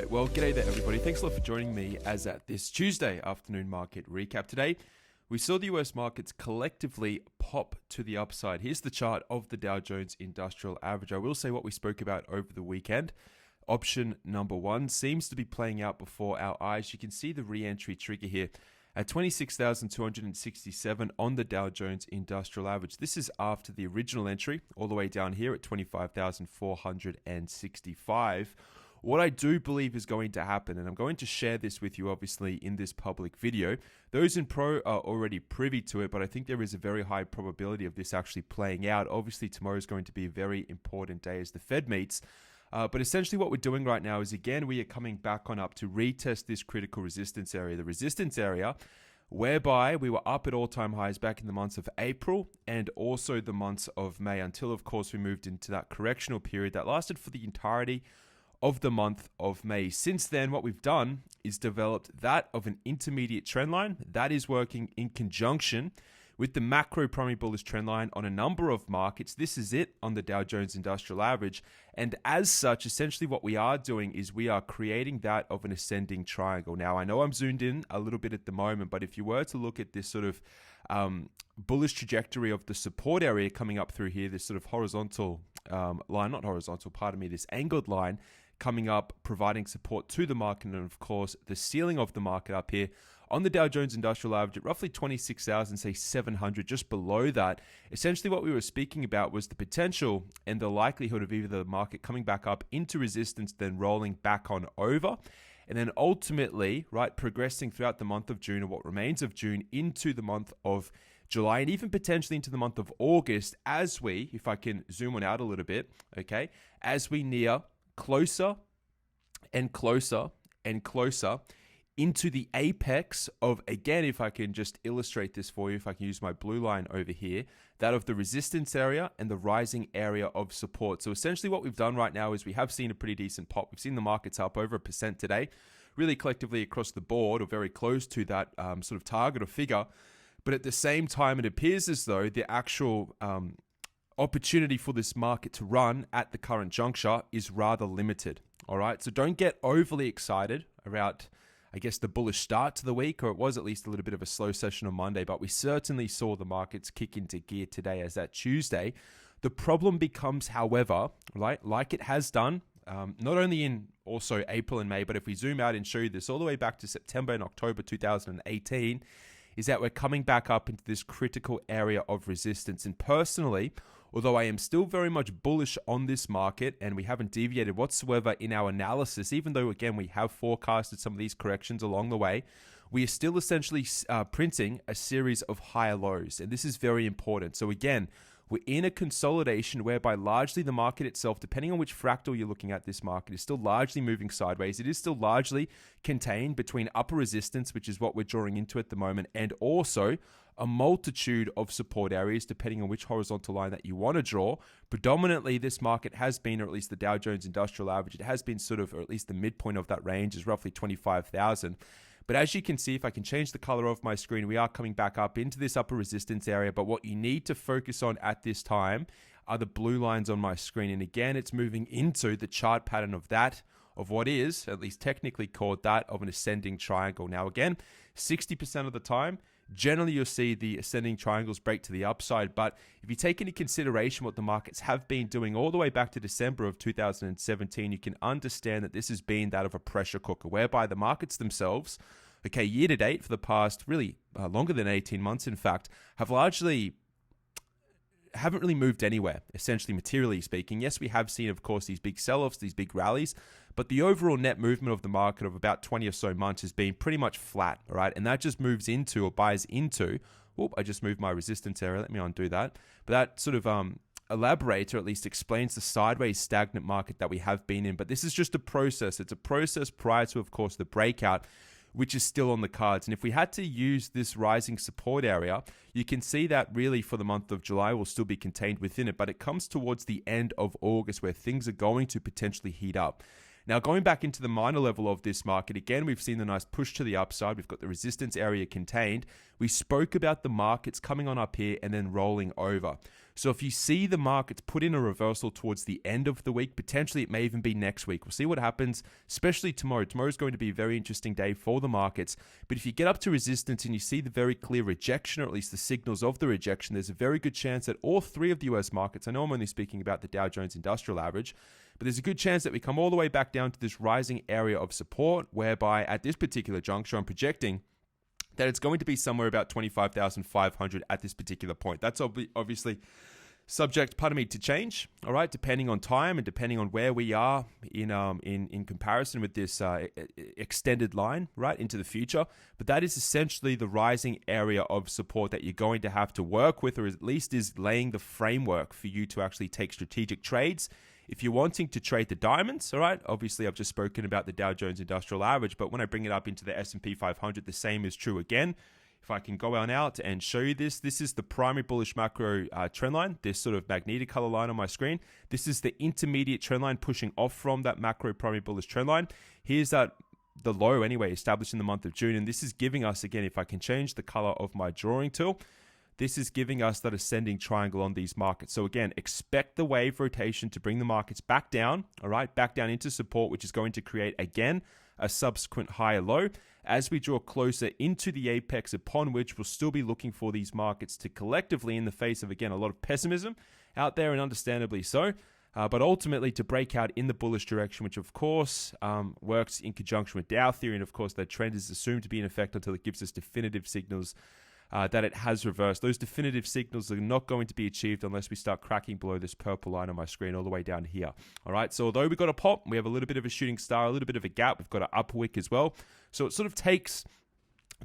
right, well, g'day there, everybody. Thanks a lot for joining me as at this Tuesday afternoon market recap. Today, we saw the US markets collectively pop to the upside. Here's the chart of the Dow Jones Industrial Average. I will say what we spoke about over the weekend. Option number one seems to be playing out before our eyes. You can see the re-entry trigger here at 26,267 on the Dow Jones Industrial Average. This is after the original entry, all the way down here at 25,465. What I do believe is going to happen, and I'm going to share this with you obviously in this public video. Those in Pro are already privy to it, but I think there is a very high probability of this actually playing out. Obviously, tomorrow is going to be a very important day as the Fed meets. But essentially what we're doing right now is, again, we are coming back on up to retest this critical resistance area. The resistance area whereby we were up at all-time highs back in the months of April and also the months of May, until, of course, we moved into that correctional period that lasted for the entirety of the month of May. Since then, what we've done is developed that of an intermediate trend line that is working in conjunction with the macro primary bullish trend line on a number of markets. This is it on the Dow Jones Industrial Average. And as such, essentially what we are doing is we are creating that of an ascending triangle. Now, I know I'm zoomed in a little bit at the moment, but if you were to look at this sort of bullish trajectory of the support area coming up through here, this sort of horizontal line, not horizontal, pardon me, this angled line coming up, providing support to the market, and of course, the ceiling of the market up here on the Dow Jones Industrial Average at roughly 26,700, just below that. Essentially what we were speaking about was the potential and the likelihood of either the market coming back up into resistance, then rolling back on over, and then ultimately, right, progressing throughout the month of June, or what remains of June, into the month of July, and even potentially into the month of August, as we, if I can zoom on out a little bit, okay, as we near closer and closer and closer into the apex of, again, if I can just illustrate this for you, if I can use my blue line over here, that of the resistance area and the rising area of support. So essentially what we've done right now is we have seen a pretty decent pop. We've seen the markets up over 1% today, really collectively across the board, or very close to that sort of target or figure. But at the same time, it appears as though the actual opportunity for this market to run at the current juncture is rather limited. All right, so don't get overly excited about, I guess, the bullish start to the week, or it was at least a little bit of a slow session on Monday, but we certainly saw the markets kick into gear today as that Tuesday. The problem becomes, however, right, like it has done, not only in also April and May, but if we zoom out and show you this all the way back to September and October 2018, is that we're coming back up into this critical area of resistance. And personally, although I am still very much bullish on this market and we haven't deviated whatsoever in our analysis, even though, again, we have forecasted some of these corrections along the way, we are still essentially printing a series of higher lows. And this is very important. So again, we're in a consolidation whereby largely the market itself, depending on which fractal you're looking at, this market is still largely moving sideways. It is still largely contained between upper resistance, which is what we're drawing into at the moment, and also a multitude of support areas, depending on which horizontal line that you want to draw. Predominantly, this market has been, or at least the Dow Jones Industrial Average, it has been sort of, or at least the midpoint of that range is roughly 25,000. But as you can see, if I can change the color of my screen, we are coming back up into this upper resistance area. But what you need to focus on at this time are the blue lines on my screen. And again, it's moving into the chart pattern of that, of what is, at least technically called that, of an ascending triangle. Now, again, 60% of the time, generally you'll see the ascending triangles break to the upside. But if you take into consideration what the markets have been doing all the way back to December of 2017, you can understand that this has been that of a pressure cooker, whereby the markets themselves, okay, year to date for the past really longer than 18 months, in fact, haven't really moved anywhere, essentially materially speaking. Yes, we have seen, of course, these big sell-offs, these big rallies, but the overall net movement of the market of about 20 or so months has been pretty much flat, all right? And that just moves into, or buys into, whoop, I just moved my resistance area, let me undo that. But that sort of elaborates, or at least explains, the sideways stagnant market that we have been in. But this is just a process. It's a process prior to, of course, the breakout, which is still on the cards. And if we had to use this rising support area, you can see that really for the month of July will still be contained within it, but it comes towards the end of August where things are going to potentially heat up. Now, going back into the minor level of this market, again, we've seen the nice push to the upside. We've got the resistance area contained. We spoke about the markets coming on up here and then rolling over. So if you see the markets put in a reversal towards the end of the week, potentially it may even be next week. We'll see what happens, especially tomorrow. Tomorrow is going to be a very interesting day for the markets. But if you get up to resistance and you see the very clear rejection, or at least the signals of the rejection, there's a very good chance that all three of the US markets, I know I'm only speaking about the Dow Jones Industrial Average, but there's a good chance that we come all the way back down to this rising area of support, whereby at this particular juncture, I'm projecting that it's going to be somewhere about 25,500 at this particular point. That's obviously subject, to change, all right, depending on time and depending on where we are in comparison with this extended line, right, into the future. But that is essentially the rising area of support that you're going to have to work with, or at least is laying the framework for you to actually take strategic trades. If you're wanting to trade the diamonds, all right, obviously I've just spoken about the Dow Jones Industrial Average, but when I bring it up into the S&P 500, the same is true again. If I can go on out and show you this is the primary bullish macro trend line, this sort of magnetic color line on my screen. This is the intermediate trend line pushing off from that macro primary bullish trend line. Here's the low anyway, established in the month of June, and this is giving us, again, if I can change the color of my drawing tool, this is giving us that ascending triangle on these markets. So again, expect the wave rotation to bring the markets back down, all right, back down into support, which is going to create, again, a subsequent higher low as we draw closer into the apex, upon which we'll still be looking for these markets to collectively, in the face of, again, a lot of pessimism out there, and understandably so, but ultimately to break out in the bullish direction, which of course works in conjunction with Dow theory, and of course that trend is assumed to be in effect until it gives us definitive signals that it has reversed. Those definitive signals are not going to be achieved unless we start cracking below this purple line on my screen all the way down here. All right, so although we got a pop, we have a little bit of a shooting star, a little bit of a gap. We've got an up wick as well. So it sort of takes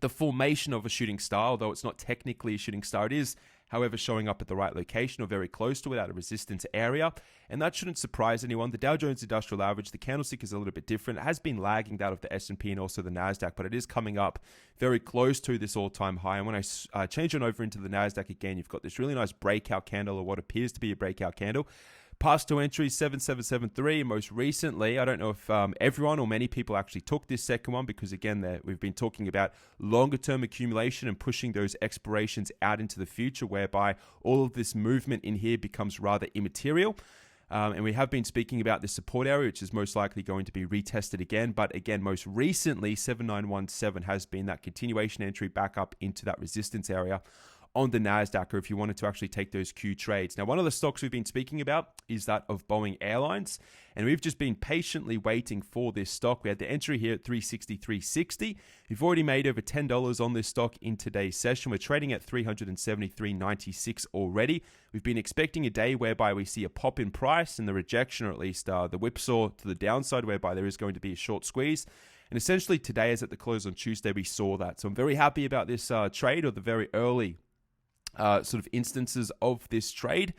the formation of a shooting star, although it's not technically a shooting star. It is, however, showing up at the right location or very close to it at a resistance area. And that shouldn't surprise anyone. The Dow Jones Industrial Average, the candlestick is a little bit different. It has been lagging that of the S&P and also the NASDAQ, but it is coming up very close to this all-time high. And when I change it over into the NASDAQ again, you've got this really nice breakout candle, or what appears to be a breakout candle. Past two entries, 7773. And most recently, I don't know if everyone or many people actually took this second one, because again, we've been talking about longer term accumulation and pushing those expirations out into the future, whereby all of this movement in here becomes rather immaterial. And we have been speaking about the support area, which is most likely going to be retested again. But again, most recently, 7917 has been that continuation entry back up into that resistance area on the NASDAQ, or if you wanted to actually take those Q trades. Now, one of the stocks we've been speaking about is that of Boeing Airlines, and we've just been patiently waiting for this stock. We had the entry here at 363.60. We've already made over $10 on this stock in today's session. We're trading at 373.96 already. We've been expecting a day whereby we see a pop in price and the rejection, or at least the whipsaw to the downside, whereby there is going to be a short squeeze. And essentially today, as at the close on Tuesday, we saw that. So I'm very happy about this trade, or the very early sort of instances of this trade.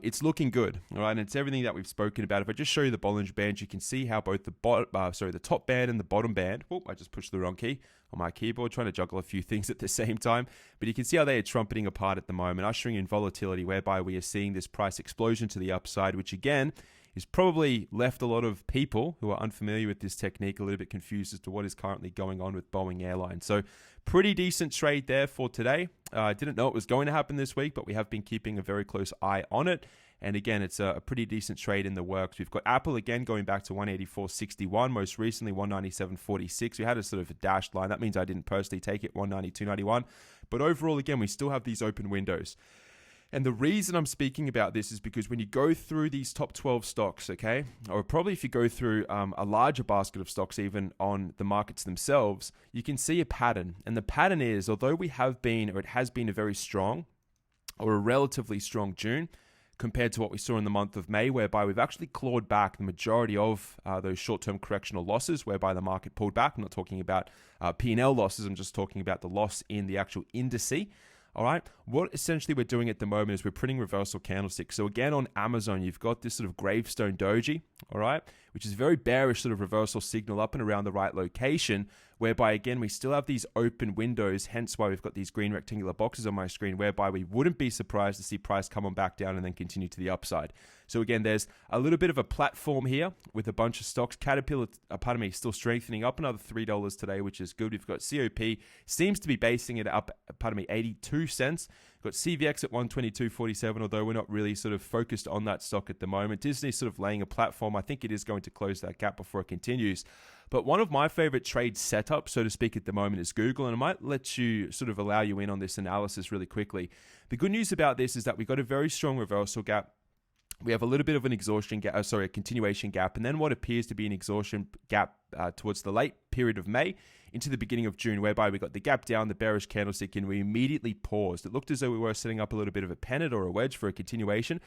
It's looking good, all right, and it's everything that we've spoken about. If I just show you the Bollinger Bands, you can see how both the top band and the bottom band, I just pushed the wrong key on my keyboard, trying to juggle a few things at the same time, but you can see how they are trumpeting apart at the moment, ushering in volatility, whereby we are seeing this price explosion to the upside, which again is probably left a lot of people who are unfamiliar with this technique a little bit confused as to what is currently going on with Boeing Airlines. So pretty decent trade there for today. I didn't know it was going to happen this week, but we have been keeping a very close eye on it. And again, it's a pretty decent trade in the works. We've got Apple again going back to 184.61, most recently 197.46. We had a sort of a dashed line. That means I didn't personally take it, 192.91. But overall, again, we still have these open windows. And the reason I'm speaking about this is because when you go through these top 12 stocks, okay, or probably if you go through a larger basket of stocks even on the markets themselves, you can see a pattern. And the pattern is, although we have been, or it has been a very strong or a relatively strong June compared to what we saw in the month of May, whereby we've actually clawed back the majority of those short-term correctional losses, whereby the market pulled back. I'm not talking about P&L losses. I'm just talking about the loss in the actual indice. All right, what essentially we're doing at the moment is we're printing reversal candlesticks. So again, on Amazon, you've got this sort of gravestone doji, all right, which is a very bearish sort of reversal signal up and around the right location, whereby, again, we still have these open windows, hence why we've got these green rectangular boxes on my screen, whereby we wouldn't be surprised to see price come on back down and then continue to the upside. So again, there's a little bit of a platform here with a bunch of stocks. Caterpillar, still strengthening up another $3 today, which is good. We've got COP, seems to be basing it up, 82 cents. Got CVX at 122.47, although we're not really sort of focused on that stock at the moment. Disney's sort of laying a platform. I think it is going to close that gap before it continues. But one of my favorite trade setups, so to speak, at the moment is Google, and I might let you sort of allow you in on this analysis really quickly. The good news about this is that we got a very strong reversal gap. We have a little bit of an exhaustion gap, a continuation gap, and then what appears to be an exhaustion gap towards the late period of May into the beginning of June, whereby we got the gap down, the bearish candlestick, and we immediately paused. It looked as though we were setting up a little bit of a pennant or a wedge for a continuation,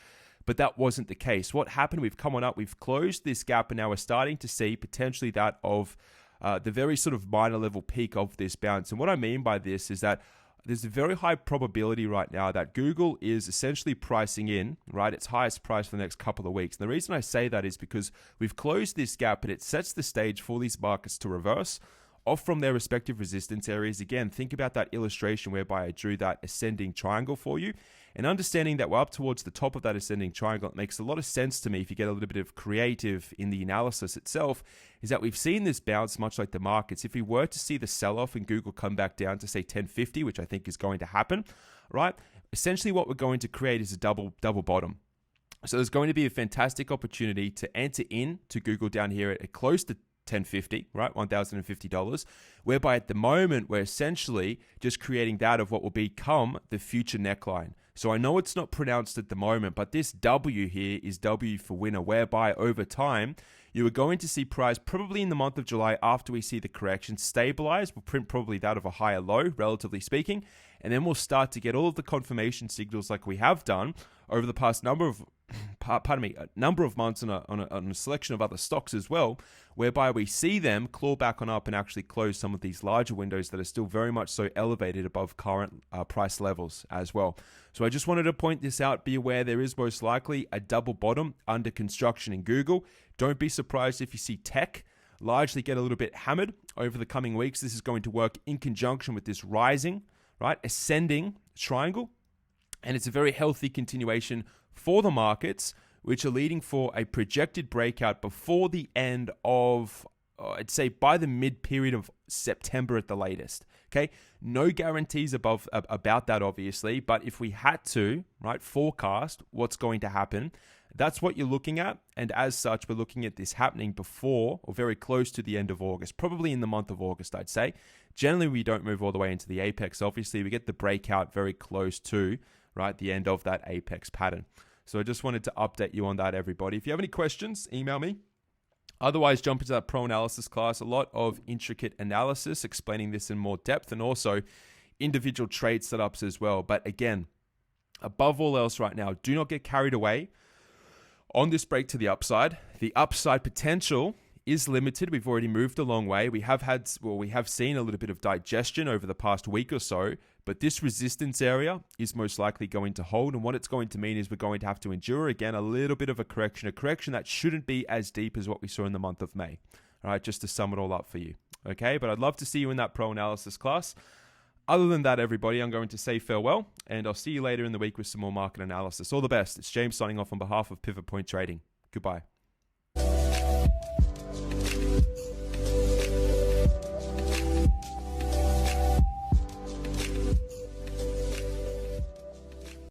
but that wasn't the case. What happened? We've come on up, we've closed this gap, and now we're starting to see potentially that of the very sort of minor level peak of this bounce. And what I mean by this is that there's a very high probability right now that Google is essentially pricing in, right, its highest price for the next couple of weeks. And the reason I say that is because we've closed this gap, and it sets the stage for these markets to reverse off from their respective resistance areas. Again, think about that illustration whereby I drew that ascending triangle for you, and understanding that we're up towards the top of that ascending triangle. It makes a lot of sense to me, if you get a little bit of creative in the analysis itself, is that we've seen this bounce much like the markets. If we were to see the sell-off and Google come back down to say 1050, which I think is going to happen, right? Essentially what we're going to create is a double bottom. So there's going to be a fantastic opportunity to enter in to Google down here at close to 1050, right? $1,050, whereby at the moment we're essentially just creating that of what will become the future neckline. So I know it's not pronounced at the moment, but this W here is W for winner, whereby over time you are going to see price probably in the month of July, after we see the correction stabilize. We'll print probably that of a higher low, relatively speaking, and then we'll start to get all of the confirmation signals like we have done over the past number of months on a selection of other stocks as well, whereby we see them claw back on up and actually close some of these larger windows that are still very much so elevated above current price levels as well. So I just wanted to point this out. Be aware there is most likely a double bottom under construction in Google. Don't be surprised if you see tech largely get a little bit hammered over the coming weeks. This is going to work in conjunction with this rising, right, ascending triangle, and it's a very healthy continuation for the markets, which are leading for a projected breakout before the end of, I'd say by the mid-period of September at the latest. Okay, no guarantees about that, obviously, but if we had to, right, forecast what's going to happen, that's what you're looking at. And as such, we're looking at this happening before or very close to the end of August, probably in the month of August, I'd say. Generally, we don't move all the way into the apex. Obviously, we get the breakout very close to, right, the end of that apex pattern. So I just wanted to update you on that, everybody. If you have any questions, email me. Otherwise, jump into that pro analysis class. A lot of intricate analysis explaining this in more depth, and also individual trade setups as well. But again, above all else right now, do not get carried away on this break to the upside. The upside potential is limited. We've already moved a long way. We have seen a little bit of digestion over the past week or so, but this resistance area is most likely going to hold. And what it's going to mean is we're going to have to endure, again, a little bit of a correction that shouldn't be as deep as what we saw in the month of May. All right, just to sum it all up for you. Okay, but I'd love to see you in that pro analysis class. Other than that, everybody, I'm going to say farewell, and I'll see you later in the week with some more market analysis. All the best. It's James signing off on behalf of Pivot Point Trading. Goodbye.